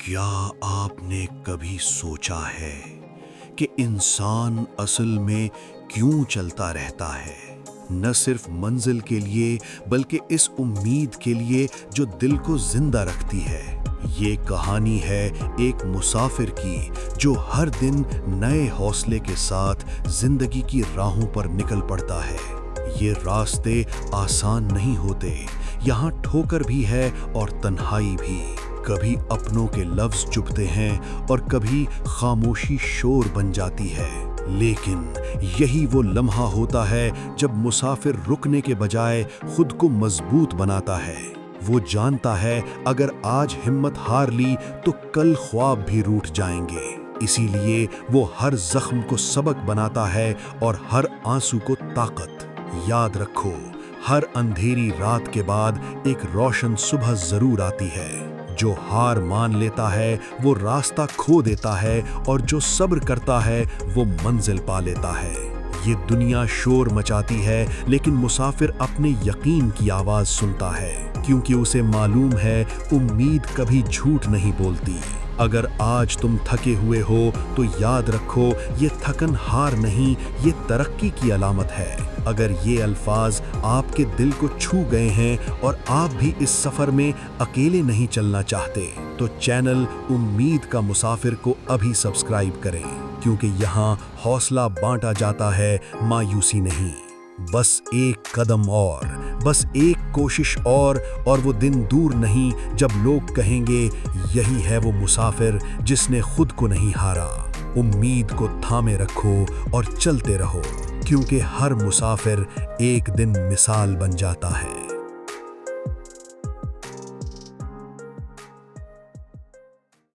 کیا آپ نے کبھی سوچا ہے کہ انسان اصل میں کیوں چلتا رہتا ہے؟ نہ صرف منزل کے لیے بلکہ اس امید کے لیے جو دل کو زندہ رکھتی ہے۔ یہ کہانی ہے ایک مسافر کی جو ہر دن نئے حوصلے کے ساتھ زندگی کی راہوں پر نکل پڑتا ہے۔ یہ راستے آسان نہیں ہوتے، یہاں ٹھوکر بھی ہے اور تنہائی بھی۔ کبھی اپنوں کے لفظ چبھتے ہیں اور کبھی خاموشی شور بن جاتی ہے، لیکن یہی وہ لمحہ ہوتا ہے جب مسافر رکنے کے بجائے خود کو مضبوط بناتا ہے۔ وہ جانتا ہے اگر آج ہمت ہار لی تو کل خواب بھی روٹھ جائیں گے، اسی لیے وہ ہر زخم کو سبق بناتا ہے اور ہر آنسو کو طاقت۔ یاد رکھو، ہر اندھیری رات کے بعد ایک روشن صبح ضرور آتی ہے۔ جو ہار مان لیتا ہے وہ راستہ کھو دیتا ہے، اور جو صبر کرتا ہے وہ منزل پا لیتا ہے۔ یہ دنیا شور مچاتی ہے، لیکن مسافر اپنے یقین کی آواز سنتا ہے، کیونکہ اسے معلوم ہے امید کبھی جھوٹ نہیں بولتی۔ اگر آج تم تھکے ہوئے ہو تو یاد رکھو، یہ تھکن ہار نہیں، یہ ترقی کی علامت ہے۔ اگر یہ الفاظ آپ کے دل کو چھو گئے ہیں اور آپ بھی اس سفر میں اکیلے نہیں چلنا چاہتے، تو چینل امید کا مسافر کو ابھی سبسکرائب کریں، کیونکہ یہاں حوصلہ بانٹا جاتا ہے، مایوسی نہیں۔ بس ایک قدم اور، بس ایک کوشش اور وہ دن دور نہیں جب لوگ کہیں گے یہی ہے وہ مسافر جس نے خود کو نہیں ہارا۔ امید کو تھامے رکھو اور چلتے رہو، کیونکہ ہر مسافر ایک دن مثال بن جاتا ہے۔